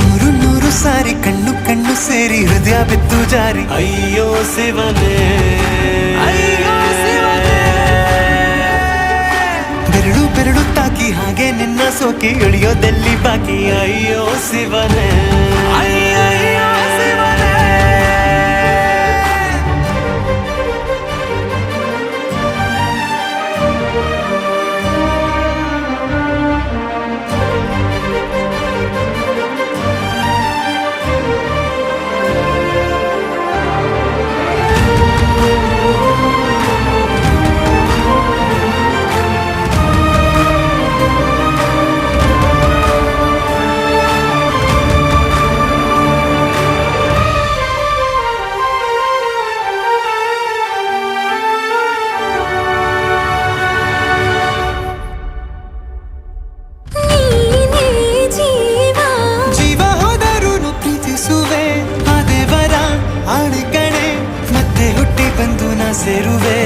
ನೂರು ನೂರು ಸಾರಿ ಕಣ್ಣು ಕಣ್ಣು ಸೇರಿ ಹೃದಯ ಬಿದ್ದು ಜಾರಿ ಅಯ್ಯೋ ಶಿವನೇ, ಅಯ್ಯೋ ಶಿವನೇ. ಬೆರಳು ಬೆರಳು ತಾಕಿ ಹಾಗೆ ನಿನ್ನ ಸೋಕಿ ಇಳಿಯೋದೆಲ್ಲಿ ಬಾಕಿ ಅಯ್ಯೋ ಶಿವನೇ, ಅಯ್ಯಯ್ಯೋ ಶಿವನೇ. ಸೇರುವೆ